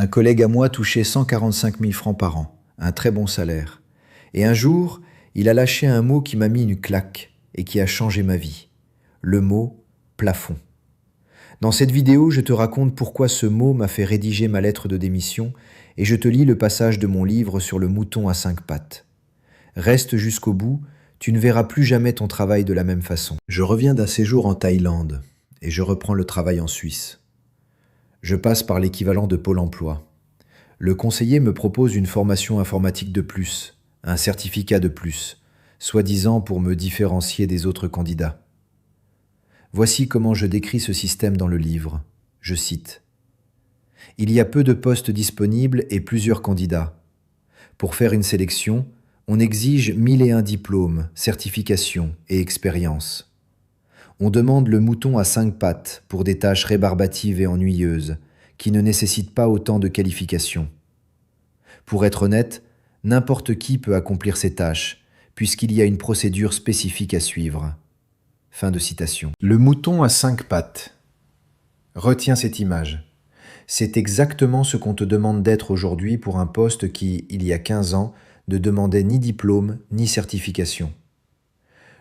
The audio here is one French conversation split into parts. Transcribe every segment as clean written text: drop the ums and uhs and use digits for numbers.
Un collègue à moi touchait 145 000 francs par an, un très bon salaire. Et un jour, il a lâché un mot qui m'a mis une claque et qui a changé ma vie. Le mot « plafond ». Dans cette vidéo, je te raconte pourquoi ce mot m'a fait rédiger ma lettre de démission et je te lis le passage de mon livre sur le mouton à 5 pattes. Reste jusqu'au bout, tu ne verras plus jamais ton travail de la même façon. Je reviens d'un séjour en Thaïlande et je reprends le travail en Suisse. Je passe par l'équivalent de Pôle emploi. Le conseiller me propose une formation informatique de plus, un certificat de plus, soi-disant pour me différencier des autres candidats. Voici comment je décris ce système dans le livre. Je cite. « Il y a peu de postes disponibles et plusieurs candidats. Pour faire une sélection, on exige 1001 diplômes, certifications et expériences. On demande le mouton à 5 pattes pour des tâches rébarbatives et ennuyeuses, qui ne nécessitent pas autant de qualifications. Pour être honnête, n'importe qui peut accomplir ces tâches, puisqu'il y a une procédure spécifique à suivre. » Fin de citation. Le mouton à 5 pattes. Retiens cette image. C'est exactement ce qu'on te demande d'être aujourd'hui pour un poste qui, il y a 15 ans, ne demandait ni diplôme ni certification.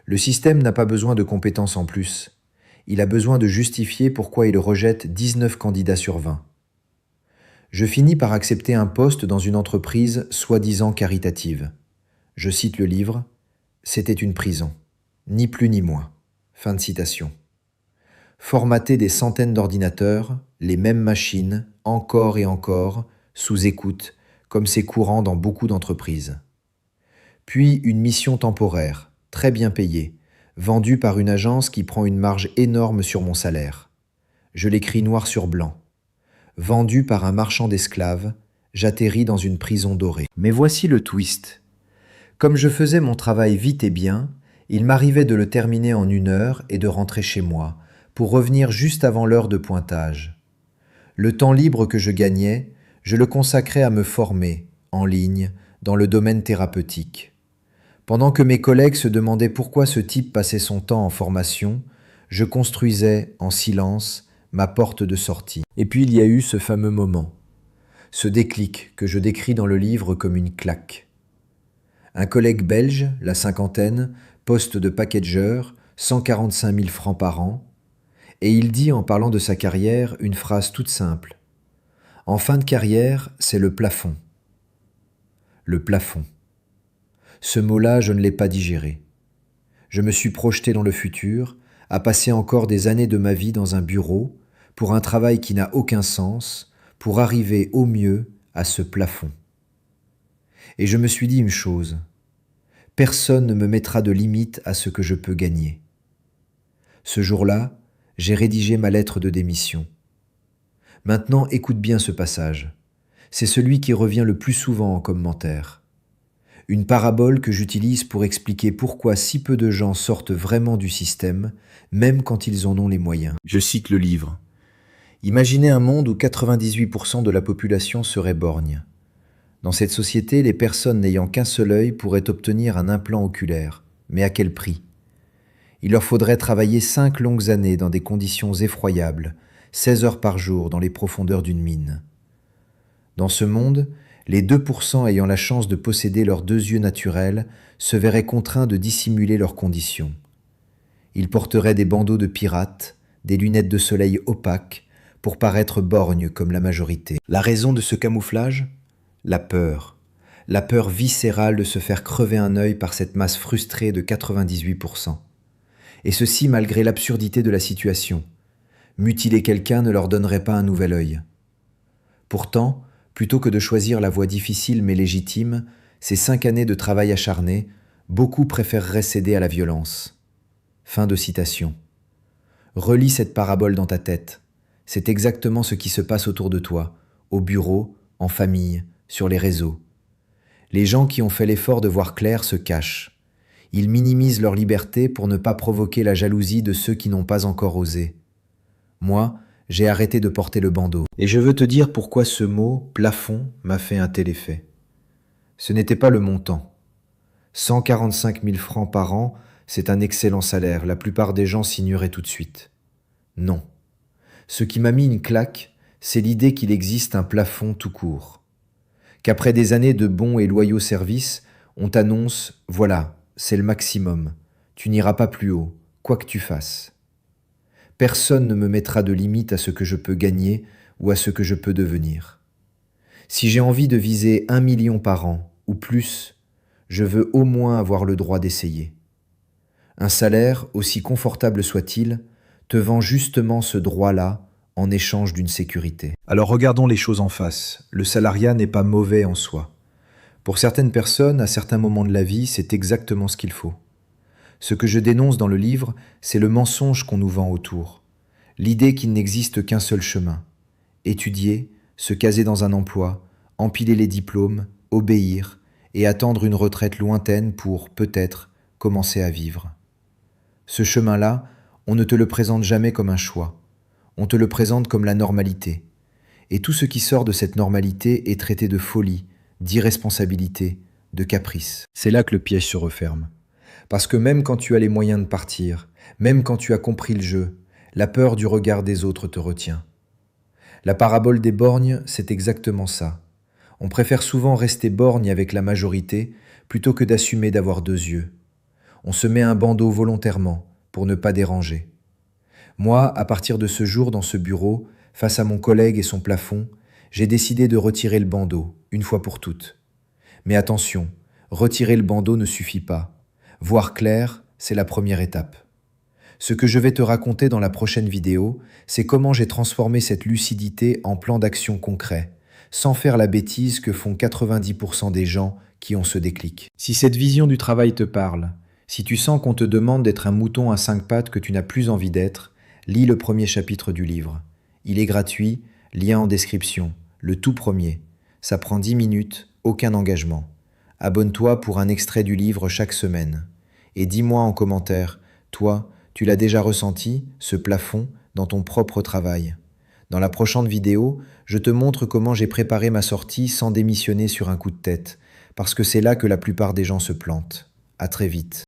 Le système n'a pas besoin de compétences en plus. Il a besoin de justifier pourquoi il rejette 19 candidats sur 20. Je finis par accepter un poste dans une entreprise soi-disant caritative. Je cite le livre, « C'était une prison, ni plus ni moins. » Fin de citation. Formater des centaines d'ordinateurs, les mêmes machines, encore et encore, sous écoute, comme c'est courant dans beaucoup d'entreprises. Puis une mission temporaire, très bien payée, vendue par une agence qui prend une marge énorme sur mon salaire. Je l'écris noir sur blanc. Vendue par un marchand d'esclaves, j'atterris dans une prison dorée. Mais voici le twist. Comme je faisais mon travail vite et bien, il m'arrivait de le terminer en 1 heure et de rentrer chez moi, pour revenir juste avant l'heure de pointage. Le temps libre que je gagnais, je le consacrais à me former, en ligne, dans le domaine thérapeutique. Pendant que mes collègues se demandaient pourquoi ce type passait son temps en formation, je construisais, en silence, ma porte de sortie. Et puis il y a eu ce fameux moment, ce déclic que je décris dans le livre comme une claque. Un collègue belge, la cinquantaine, poste de packager, 145 000 francs par an, et il dit en parlant de sa carrière une phrase toute simple. En fin de carrière, c'est le plafond. Le plafond. Ce mot-là, je ne l'ai pas digéré. Je me suis projeté dans le futur, à passer encore des années de ma vie dans un bureau, pour un travail qui n'a aucun sens, pour arriver au mieux à ce plafond. Et je me suis dit une chose. Personne ne me mettra de limite à ce que je peux gagner. Ce jour-là, j'ai rédigé ma lettre de démission. Maintenant, écoute bien ce passage. C'est celui qui revient le plus souvent en commentaire. Une parabole que j'utilise pour expliquer pourquoi si peu de gens sortent vraiment du système, même quand ils en ont les moyens. Je cite le livre. Imaginez un monde où 98% de la population serait borgne. Dans cette société, les personnes n'ayant qu'un seul œil pourraient obtenir un implant oculaire. Mais à quel prix ? Il leur faudrait travailler 5 longues années dans des conditions effroyables, 16 heures par jour dans les profondeurs d'une mine. Dans ce monde, les 2% ayant la chance de posséder leurs 2 yeux naturels se verraient contraints de dissimuler leurs conditions. Ils porteraient des bandeaux de pirates, des lunettes de soleil opaques, pour paraître borgnes comme la majorité. La raison de ce camouflage ? La peur viscérale de se faire crever un œil par cette masse frustrée de 98%. Et ceci malgré l'absurdité de la situation. Mutiler quelqu'un ne leur donnerait pas un nouvel œil. Pourtant, plutôt que de choisir la voie difficile mais légitime, ces 5 années de travail acharné, beaucoup préféreraient céder à la violence. Fin de citation. Relis cette parabole dans ta tête. C'est exactement ce qui se passe autour de toi, au bureau, en famille, sur les réseaux. Les gens qui ont fait l'effort de voir clair se cachent. Ils minimisent leur liberté pour ne pas provoquer la jalousie de ceux qui n'ont pas encore osé. Moi, j'ai arrêté de porter le bandeau. Et je veux te dire pourquoi ce mot « plafond » m'a fait un tel effet. Ce n'était pas le montant. 145 000 francs par an, c'est un excellent salaire. La plupart des gens signeraient tout de suite. Non. Ce qui m'a mis une claque, c'est l'idée qu'il existe un plafond tout court. Qu'après des années de bons et loyaux services, on t'annonce « Voilà, c'est le maximum, tu n'iras pas plus haut, quoi que tu fasses. » Personne ne me mettra de limite à ce que je peux gagner ou à ce que je peux devenir. Si j'ai envie de viser 1 million par an ou plus, je veux au moins avoir le droit d'essayer. Un salaire, aussi confortable soit-il, te vend justement ce droit-là en échange d'une sécurité. Alors regardons les choses en face. Le salariat n'est pas mauvais en soi. Pour certaines personnes, à certains moments de la vie, c'est exactement ce qu'il faut. Ce que je dénonce dans le livre, c'est le mensonge qu'on nous vend autour. L'idée qu'il n'existe qu'un seul chemin. Étudier, se caser dans un emploi, empiler les diplômes, obéir et attendre une retraite lointaine pour, peut-être, commencer à vivre. Ce chemin-là, on ne te le présente jamais comme un choix. On te le présente comme la normalité. Et tout ce qui sort de cette normalité est traité de folie, d'irresponsabilité, de caprice. C'est là que le piège se referme. Parce que même quand tu as les moyens de partir, même quand tu as compris le jeu, la peur du regard des autres te retient. La parabole des borgnes, c'est exactement ça. On préfère souvent rester borgne avec la majorité plutôt que d'assumer d'avoir 2 yeux. On se met un bandeau volontairement pour ne pas déranger. Moi, à partir de ce jour dans ce bureau, face à mon collègue et son plafond, j'ai décidé de retirer le bandeau, une fois pour toutes. Mais attention, retirer le bandeau ne suffit pas. Voir clair, c'est la première étape. Ce que je vais te raconter dans la prochaine vidéo, c'est comment j'ai transformé cette lucidité en plan d'action concret, sans faire la bêtise que font 90% des gens qui ont ce déclic. Si cette vision du travail te parle, si tu sens qu'on te demande d'être un mouton à 5 pattes que tu n'as plus envie d'être, lis le premier chapitre du livre. Il est gratuit, lien en description, le tout premier. Ça prend 10 minutes, aucun engagement. Abonne-toi pour un extrait du livre chaque semaine. Et dis-moi en commentaire, toi, tu l'as déjà ressenti, ce plafond, dans ton propre travail. Dans la prochaine vidéo, je te montre comment j'ai préparé ma sortie sans démissionner sur un coup de tête, parce que c'est là que la plupart des gens se plantent. À très vite.